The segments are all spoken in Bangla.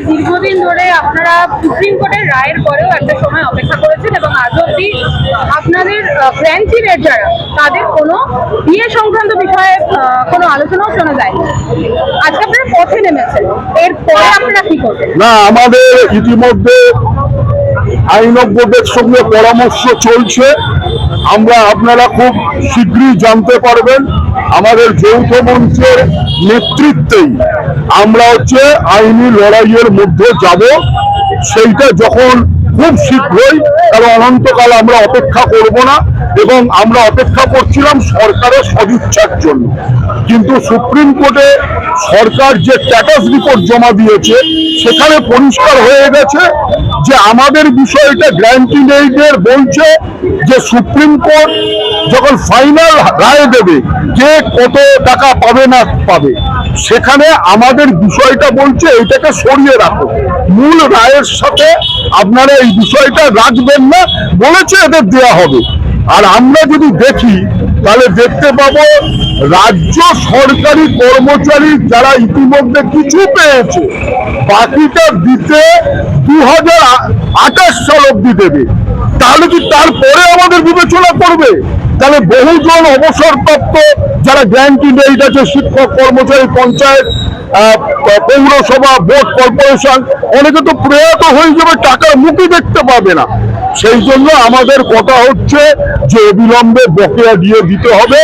দীর্ঘদিন ধরে আপনারা সুপ্রিম কোর্টের রায়ের পরেও একটা সময় অপেক্ষা করেছেন এবং আজ অব্দি আপনাদের ফ্র্যাঞ্চাইজির যারা তাদের কোনো বিয়ে সংক্রান্ত বিষয়ে কোনো আলোচনাও শোনা যায়। আজকে আপনারা পথে নেমেছেন, এরপরে আপনারা কি করবেন? না, আমাদের ইতিমধ্যে আইনজ্ঞদের সঙ্গে পরামর্শ চলছে। আপনারা খুব শীঘ্রই জানতে পারবেন। আমাদের যৌথ মঞ্চের নেতৃত্বেই আমরা আইনি লড়াইয়ের মধ্যে যাব। সেইটা যখন খুব শীঘ্রই, কারণ অনন্তকাল আমরা অপেক্ষা করব না, এবং আমরা অপেক্ষা করছিলাম সরকারের সদিচ্ছার জন্য। কিন্তু সুপ্রিম কোর্টে সরকার যে স্ট্যাটাস রিপোর্ট জমা দিয়েছে সেখানে পরিষ্কার হয়ে গেছে যে আমাদের বিষয়টা গ্র্যান্টিং এইডের বলছে যে সুপ্রিম কোর্ট যখন ফাইনাল রায় দেবে কে কত টাকা পাবে না পাবে, সেখানে আমাদের বিষয়টা বলছে এটাকে সরিয়ে রাখো, মূল রায়ের সাথে আপনারা এই বিষয়টা রাখবেন না বলেছে, এদের দেওয়া হবে। আর আমরা যদি দেখি তাহলে দেখতে পাবো রাজ্য সরকারি কর্মচারী যারা ইতিমধ্যে কিছু পেয়েছে বাকিটা দিতে 2028 সাল অব্দি দেবে। তাহলে কি তারপরে আমাদের বিবেচনা করবে? তাহলে বহুজন অবসরপ্রাপ্ত যারা গ্র্যান্টিং এইড আছে, শিক্ষক, কর্মচারী, পঞ্চায়েত, পৌরসভা, বোর্ড, কর্পোরেশন, অনেকে তো প্রয়াত হয়ে যাবে, টাকার মুখই দেখতে পাবে না। সেই জন্য আমাদের কথা হচ্ছে যে অবিলম্বে বকেয়া দিয়ে দিতে হবে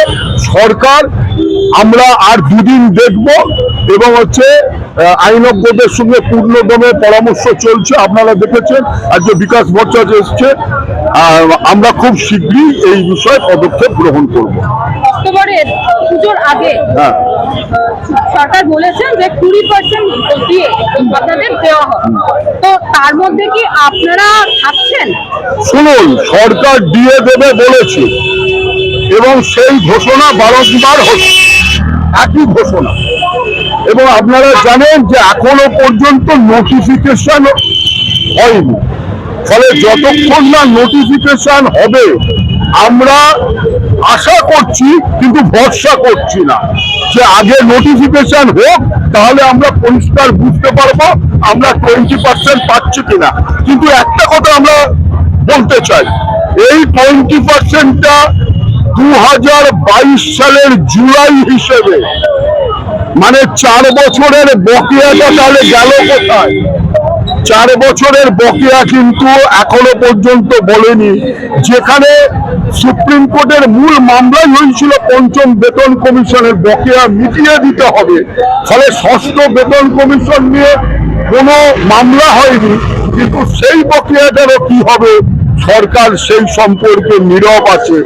সরকার। আমরা আর দুদিন দেখব এবং আইনজ্ঞদের সঙ্গে পূর্ণদমে পরামর্শ চলছে। আপনারা দেখেছেন আজকে বিকাশ ভট্টাচার্য এসছে। আমরা খুব শীঘ্রই এই বিষয়ে পদক্ষেপ গ্রহণ করব। অক্টোবরের পুজোর আগে সরকার বলেছেন যে 20% দিয়ে আপনাদের দেওয়া হবে, তো তার মধ্যে কি আপনারা থাকছেন? শুনুন, সরকার দিয়ে দেবে বলেছে এবং সেই ঘোষণা বারংবার হচ্ছে, একই ঘোষণা। এবং আপনারা জানেন যে এখনো পর্যন্ত নোটিফিকেশন হয়নি, ফলে যতক্ষণ না নোটিফিকেশন হবে আমরা আশা করছি কিন্তু ভরসা করছি না যে আগে নোটিফিকেশন হোক, তাহলে আমরা পরিষ্কার বুঝতে পারবো আমরা 20% পাচ্ছি কিনা। কিন্তু একটা কথা আমরা বলতে চাই, এই 20%টা 2022 সালের জুলাই হিসেবে, মানে 4 বছরের বকেয়াটা তাহলে গেল কোথায়? 4 বছরের বকেয়া কিন্তু এখনো পর্যন্ত বলেনি। যেখানে সুপ্রিম কোর্টের মূল মামলাই হয়েছিল 5ম বেতন কমিশনের বকেয়া মিটিয়ে দিতে হবে, ফলে 6ষ্ঠ বেতন কমিশন নিয়ে কোনো মামলা হয়নি। কিন্তু সেই বকেয়াটারও কি হবে সরকার সেই সম্পর্কে নীরব আছে।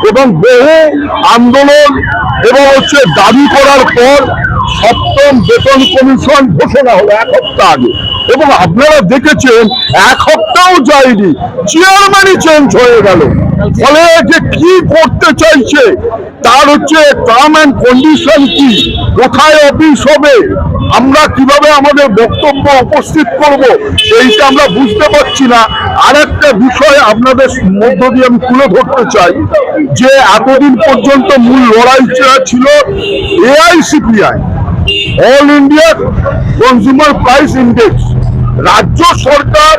এবং বহু আন্দোলন এবং দাবি করার পর 7ম বেতন কমিশন ঘোষণা হলো 1 সপ্তাহ আগে, এবং আপনারা দেখেছেন 1 সপ্তাহও যায়নি, চেয়ারম্যানই চেঞ্জ হয়ে গেল। ফলে যে কি করতে চাইছে তার টার্ম অ্যান্ড কন্ডিশন কি, কোথায় অফিস হবে, আমরা কিভাবে আমাদের বক্তব্য উপস্থিত করব, এইটা আমরা বুঝতে পারছি না। আর একটা বিষয় আপনাদের মধ্য দিয়ে আমি তুলে ধরতে চাই যে এতদিন পর্যন্ত মূল লড়াইটা ছিল AICPI, all India consumer price index. রাজ্য সরকার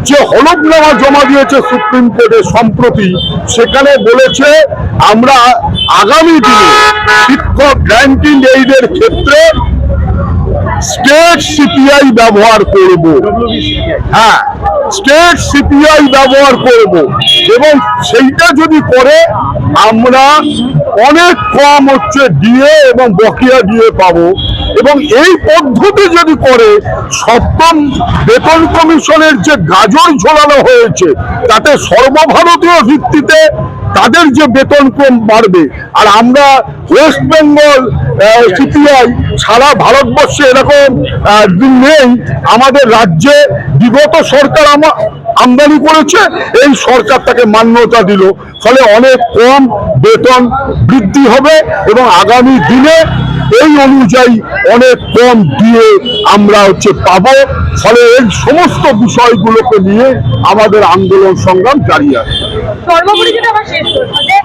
যে হলফনামা জমা দিয়েছে সুপ্রিম কোর্টে সম্প্রতি, সেখানে বলেছে আমরা আগামী দিনে শিক্ষক গ্র্যান্টিং এইডের ক্ষেত্রে স্টেট সিপিআই ব্যবহার করব। হ্যাঁ, স্টেট সিপিআই ব্যবহার করব, এবং সেইটা যদি করে আমরা অনেক কম ডিএ এবং বকেয়া ডিএ পাবো। এবং এই পদ্ধতি যদি করে 7ম বেতন কমিশনের যে গাজর ঝোলানো হয়েছে তাতে সর্বভারতীয় ভিত্তিতে তাদের যে বেতন কম বাড়বে। আর আমরা ওয়েস্ট বেঙ্গল সিপিআই সারা ভারতবর্ষে এরকম নেই। আমাদের রাজ্যে বিগত সরকার আমদানি করেছে, এই সরকার তাকে মান্যতা দিল, ফলে অনেক কম বেতন বৃদ্ধি হবে এবং আগামী দিনে এই অনুযায়ী অনেক কম দিয়ে আমরা পাবো। ফলে এই সমস্ত বিষয়গুলোকে নিয়ে আমাদের আন্দোলন সংগ্রাম জারি আছে। সর্বোপরি যেটা আমার শেষ প্রশ্ন যে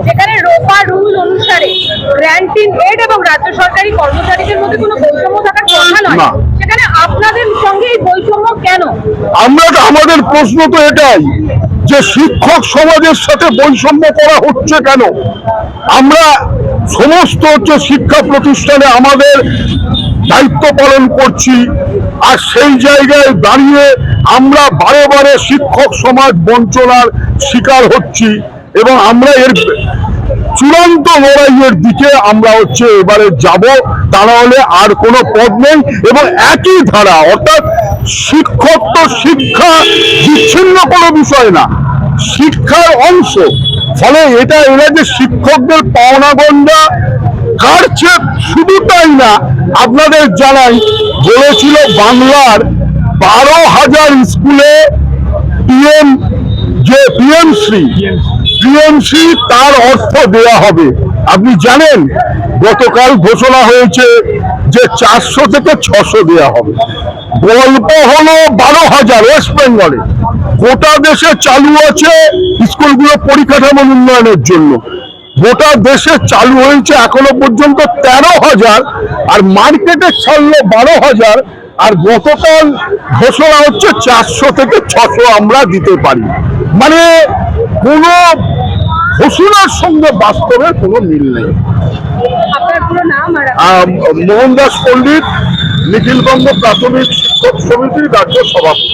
যেখানে রোপা রুল অনুসারে ক্যান্টিন এড এবং রাজ্য সরকারি কর্মচারীদের মধ্যে কোনো বৈষম্য থাকার কথা নয়, না। সেখানে আপনাদের সঙ্গে এই বৈষম্য কেন? আমাদের প্রশ্ন তো এটাই যে শিক্ষক সমাজের সাথে বৈষম্য করা হচ্ছে কেন? আমরা সমস্ত শিক্ষা প্রতিষ্ঠানে আমাদের দায়িত্ব পালন করছি, আর সেই জায়গায় দাঁড়িয়ে আমরা বারে বারে শিক্ষক সমাজ বঞ্চনার শিকার হচ্ছি, এবং আমরা এর চূড়ান্ত লড়াইয়ের দিকে আমরা এবারে যাব। তা নাহলে আর কোনো পথ নেই, এবং একই ধারা, অর্থাৎ শিক্ষক তো শিক্ষা বিচ্ছিন্ন কোনো বিষয় না, শিক্ষার অংশ। ফলে এরা যে শিক্ষকদের পাওনা গন্ডা কাটছে, শুধু তাই না, আপনাদের জানাই বলেছিল বাংলার 12,000 স্কুলে পিএমসি তার অর্থ দেয়া হবে। আপনি জানেন গতকাল ঘোষণা হয়েছে যে 400 থেকে 600 দেয়া হবে। গল্প হলো 12,000 ওয়েস্ট বেঙ্গলে, গোটা দেশে চালু আছে স্কুলগুলো পরিকাঠামো উন্নয়নের জন্য। গোটা দেশে চালু হয়েছে এখনো পর্যন্ত 13,000, আর মার্কেটে ছাড়লো 12,000, আর গতকাল ঘোষণা হচ্ছে 400 থেকে 600 আমরা দিতে পারি। মানে কোনো ঘোষণার সঙ্গে বাস্তবের কোনো মিল নেই। আপনার পুরো নাম আর মোহনদাস পণ্ডিত, নিখিলবঙ্গ প্রাথমিক শিক্ষক সমিতির রাজ্য সভাপতি।